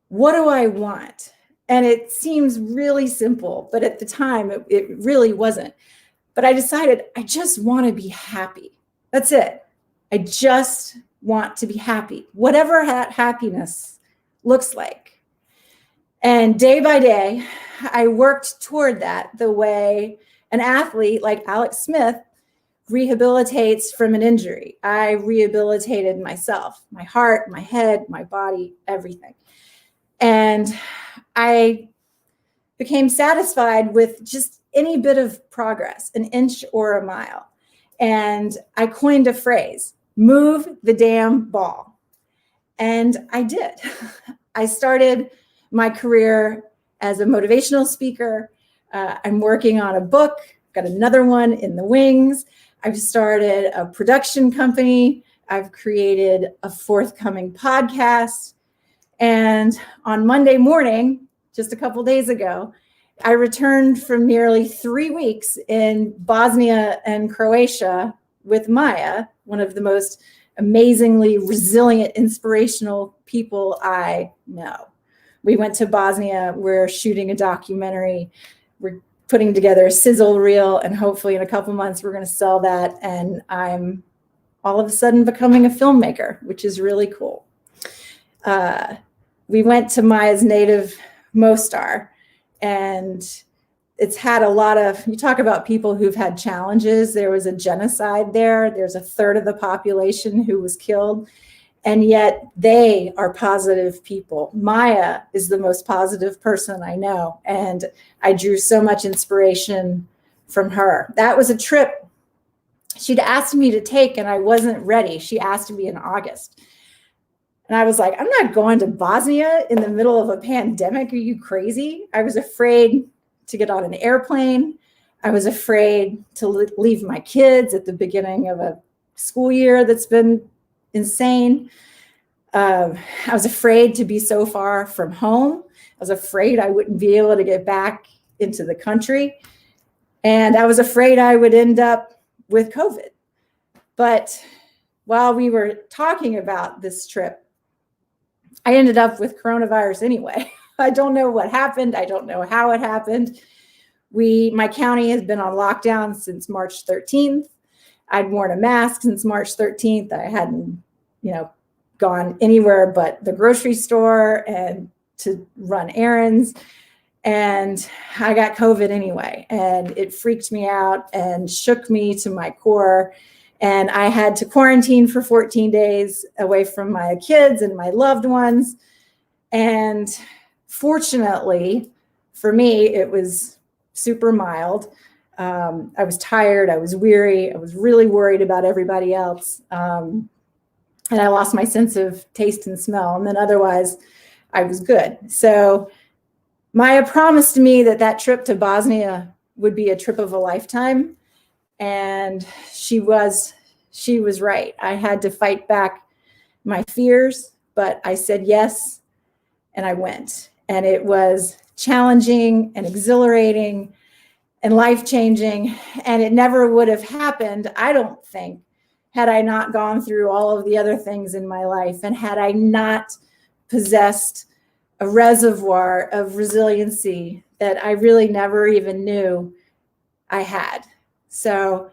what do I want? And it seems really simple, but at the time it really wasn't. But I decided I just want to be happy. That's it. I just want to be happy, whatever that happiness looks like. And day by day, I worked toward that the way an athlete like Alex Smith rehabilitates from an injury. I rehabilitated myself, my heart, my head, my body, everything. And I became satisfied with just any bit of progress, an inch or a mile. And I coined a phrase, move the damn ball. And I did. I started my career as a motivational speaker. I'm working on a book, got another one in the wings. I've started a production company. I've created a forthcoming podcast. And on Monday morning, just a couple days ago, I returned from nearly 3 weeks in Bosnia and Croatia with Maya, one of the most amazingly resilient, inspirational people I know. We went to Bosnia. We're shooting a documentary. We're putting together a sizzle reel, and hopefully in a couple months, we're going to sell that. And I'm all of a sudden becoming a filmmaker, which is really cool. We went to Maya's native Mostar, and it's had a lot of, you talk about people who've had challenges. There was a genocide there. There's a third of the population who was killed. And yet they are positive people. Maya is the most positive person I know. And I drew so much inspiration from her. That was a trip she'd asked me to take, and I wasn't ready. She asked me in August. And I was like, I'm not going to Bosnia in the middle of a pandemic. Are you crazy? I was afraid to get on an airplane. I was afraid to leave my kids at the beginning of a school year that's been insane. I was afraid to be so far from home. I was afraid I wouldn't be able to get back into the country. And I was afraid I would end up with COVID. But while we were talking about this trip, I ended up with coronavirus anyway. I don't know what happened. I don't know how it happened. My county has been on lockdown since March 13th. I'd worn a mask since March 13th. I hadn't, gone anywhere but the grocery store and to run errands. And I got COVID anyway. And it freaked me out and shook me to my core. And I had to quarantine for 14 days away from my kids and my loved ones. And fortunately for me, it was super mild. I was tired. I was weary. I was really worried about everybody else. And I lost my sense of taste and smell. And then otherwise, I was good. So Maya promised me that trip to Bosnia would be a trip of a lifetime. And she was right. I had to fight back my fears, but I said yes, and I went. And it was challenging and exhilarating and life-changing. And it never would have happened, I don't think, had I not gone through all of the other things in my life, and had I not possessed a reservoir of resiliency that I really never even knew I had. So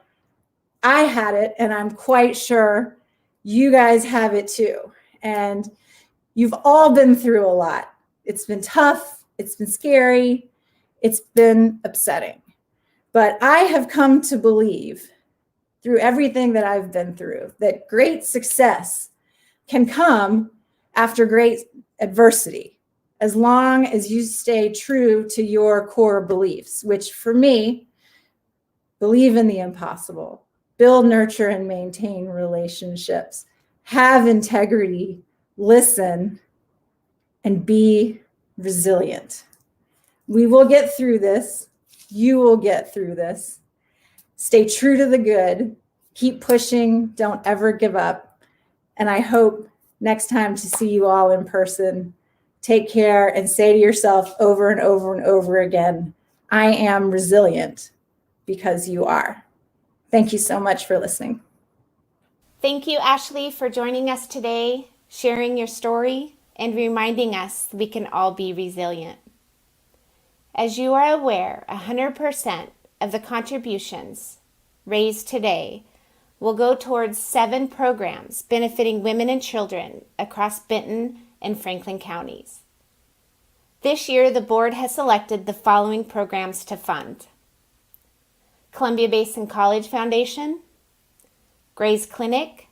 I had it, and I'm quite sure you guys have it too. And you've all been through a lot. It's been tough. It's been scary. It's been upsetting. But I have come to believe through everything that I've been through that great success can come after great adversity, as long as you stay true to your core beliefs, which for me, believe in the impossible, build, nurture, and maintain relationships, have integrity, listen, and be resilient. We will get through this. You will get through this. Stay true to the good. Keep pushing. Don't ever give up. And I hope next time to see you all in person. Take care and say to yourself over and over and over again, I am resilient because you are. Thank you so much for listening. Thank you, Ashley, for joining us today, sharing your story, and reminding us we can all be resilient. As you are aware, 100% of the contributions raised today will go towards 7 programs benefiting women and children across Benton and Franklin counties. This year, the board has selected the following programs to fund: Columbia Basin College Foundation, Gray's Clinic,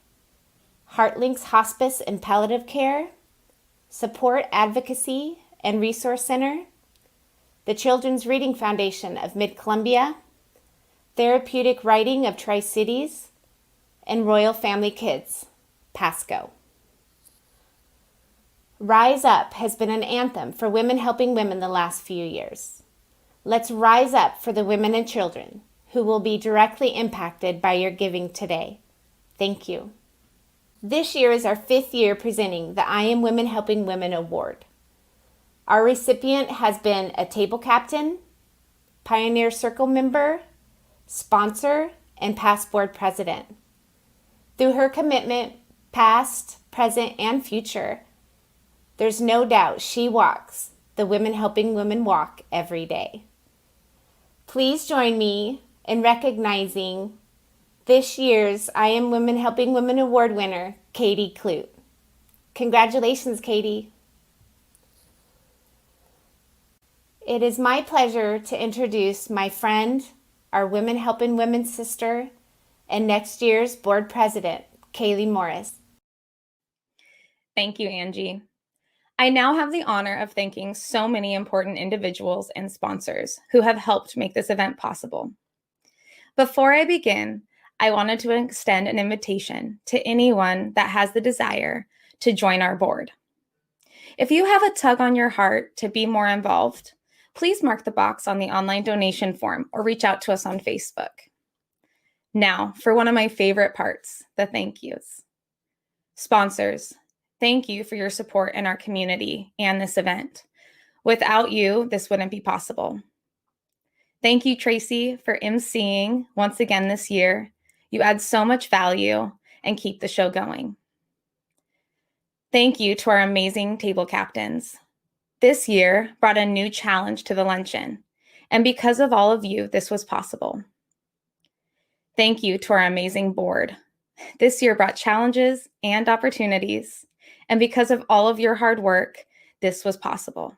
HeartLinks Hospice and Palliative Care, Support Advocacy and Resource Center, the Children's Reading Foundation of Mid-Columbia, Therapeutic Writing of Tri-Cities, and Royal Family Kids, Pasco. Rise Up has been an anthem for women helping women the last few years. Let's rise up for the women and children who will be directly impacted by your giving today. Thank you. This year is our 5th year presenting the I Am Women Helping Women Award. Our recipient has been a table captain, Pioneer Circle member, sponsor, and past board president. Through her commitment past, present, and future. There's no doubt she walks the Women Helping Women walk every day. Please join me in recognizing this year's I Am Women Helping Women Award winner, Katie Clute. Congratulations, Katie. It is my pleasure to introduce my friend, our Women Helping Women sister, and next year's board president, Kaylee Morris. Thank you, Angie. I now have the honor of thanking so many important individuals and sponsors who have helped make this event possible. Before I begin, I wanted to extend an invitation to anyone that has the desire to join our board. If you have a tug on your heart to be more involved, please mark the box on the online donation form or reach out to us on Facebook. Now, for one of my favorite parts, the thank yous. Sponsors, thank you for your support in our community and this event. Without you, this wouldn't be possible. Thank you, Tracy, for emceeing once again this year. You add so much value and keep the show going. Thank you to our amazing table captains. This year brought a new challenge to the luncheon, and because of all of you, this was possible. Thank you to our amazing board. This year brought challenges and opportunities, and because of all of your hard work, this was possible.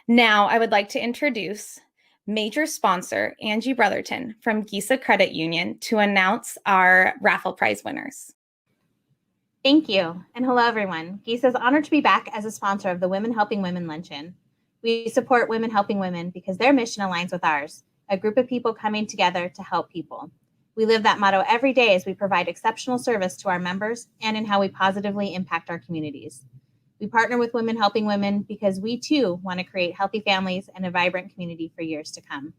Now, I would like to introduce major sponsor Angie Brotherton from GISA Credit Union to announce our raffle prize winners. Thank you, and hello everyone. GISA is honored to be back as a sponsor of the Women Helping Women Luncheon. We support Women Helping Women because their mission aligns with ours, a group of people coming together to help people. We live that motto every day as we provide exceptional service to our members and in how we positively impact our communities. We partner with Women Helping Women because we too want to create healthy families and a vibrant community for years to come.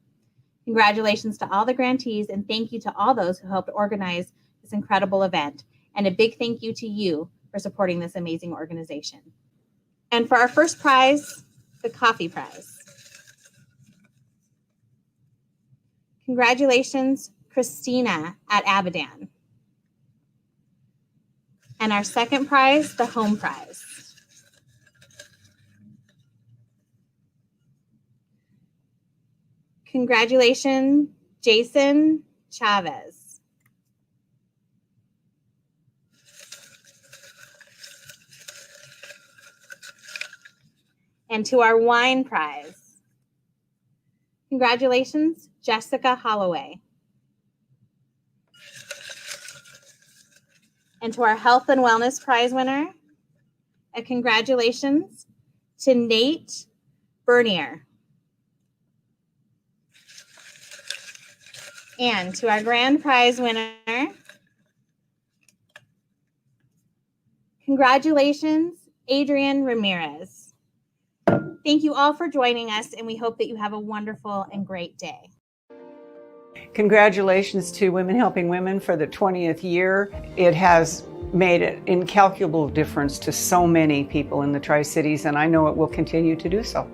Congratulations to all the grantees and thank you to all those who helped organize this incredible event. And a big thank you to you for supporting this amazing organization. And for our first prize, the coffee prize. Congratulations, Christina at Abadan. And our second prize, the home prize. Congratulations, Jason Chavez. And to our wine prize. Congratulations, Jessica Holloway. And to our health and wellness prize winner, a congratulations to Nate Bernier. And to our grand prize winner, congratulations, Adrian Ramirez. Thank you all for joining us, and we hope that you have a wonderful and great day. Congratulations to Women Helping Women for the 20th year. It has made an incalculable difference to so many people in the Tri-Cities, and I know it will continue to do so.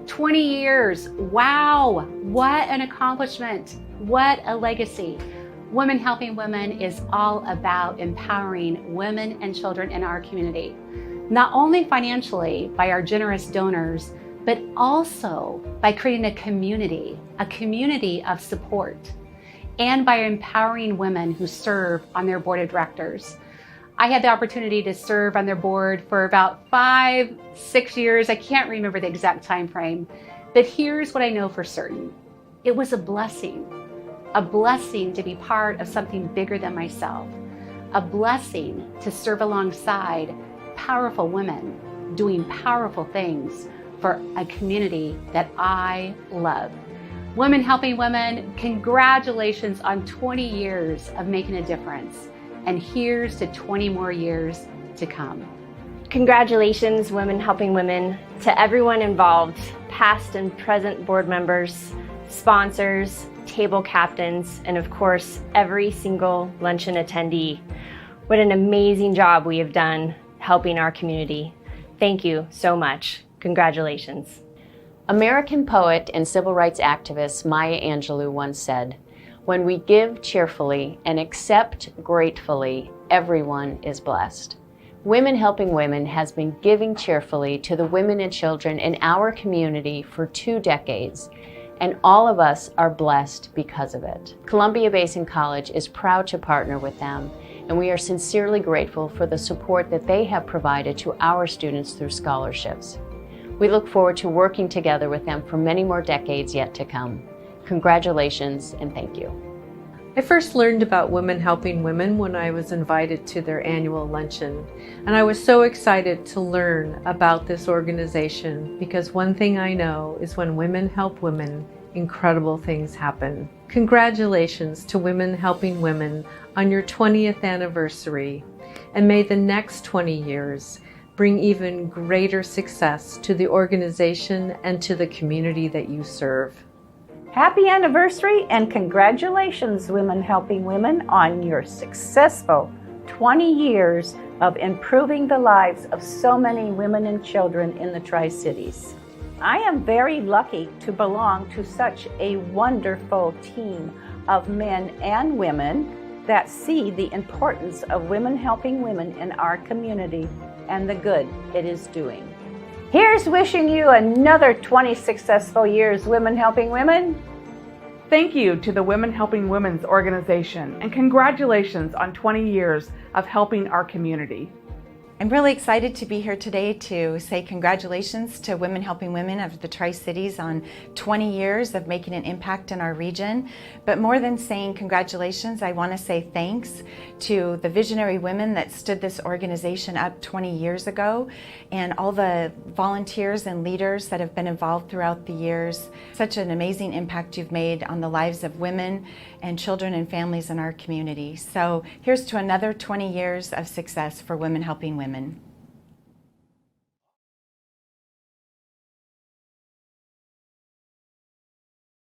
20 years. Wow. What an accomplishment. What a legacy. Women Helping Women is all about empowering women and children in our community, not only financially by our generous donors, but also by creating a community of support, and by empowering women who serve on their board of directors. I had the opportunity to serve on their board for about 5-6 years. I can't remember the exact time frame, but here's what I know for certain. It was a blessing to be part of something bigger than myself, a blessing to serve alongside powerful women doing powerful things for a community that I love. Women Helping Women, congratulations on 20 years of making a difference. And here's to 20 more years to come. Congratulations, Women Helping Women, to everyone involved, past and present board members, sponsors, table captains, and of course, every single luncheon attendee. What an amazing job we have done helping our community. Thank you so much. Congratulations. American poet and civil rights activist Maya Angelou once said, "When we give cheerfully and accept gratefully, everyone is blessed. Women Helping Women has been giving cheerfully to the women and children in our community for 2 decades, and all of us are blessed because of it. Columbia Basin College is proud to partner with them, and we are sincerely grateful for the support that they have provided to our students through scholarships. We look forward to working together with them for many more decades yet to come. Congratulations and thank you. I first learned about Women Helping Women when I was invited to their annual luncheon, and I was so excited to learn about this organization because one thing I know is when women help women, incredible things happen. Congratulations to Women Helping Women on your 20th anniversary, and may the next 20 years bring even greater success to the organization and to the community that you serve. Happy anniversary and congratulations, Women Helping Women, on your successful 20 years of improving the lives of so many women and children in the Tri-Cities. I am very lucky to belong to such a wonderful team of men and women that see the importance of women helping women in our community and the good it is doing. Here's wishing you another 20 successful years, Women Helping Women. Thank you to the Women Helping Women's organization, and congratulations on 20 years of helping our community. I'm really excited to be here today to say congratulations to Women Helping Women of the Tri-Cities on 20 years of making an impact in our region. But more than saying congratulations, I want to say thanks to the visionary women that stood this organization up 20 years ago, and all the volunteers and leaders that have been involved throughout the years. Such an amazing impact you've made on the lives of women and children and families in our community. So here's to another 20 years of success for Women Helping Women.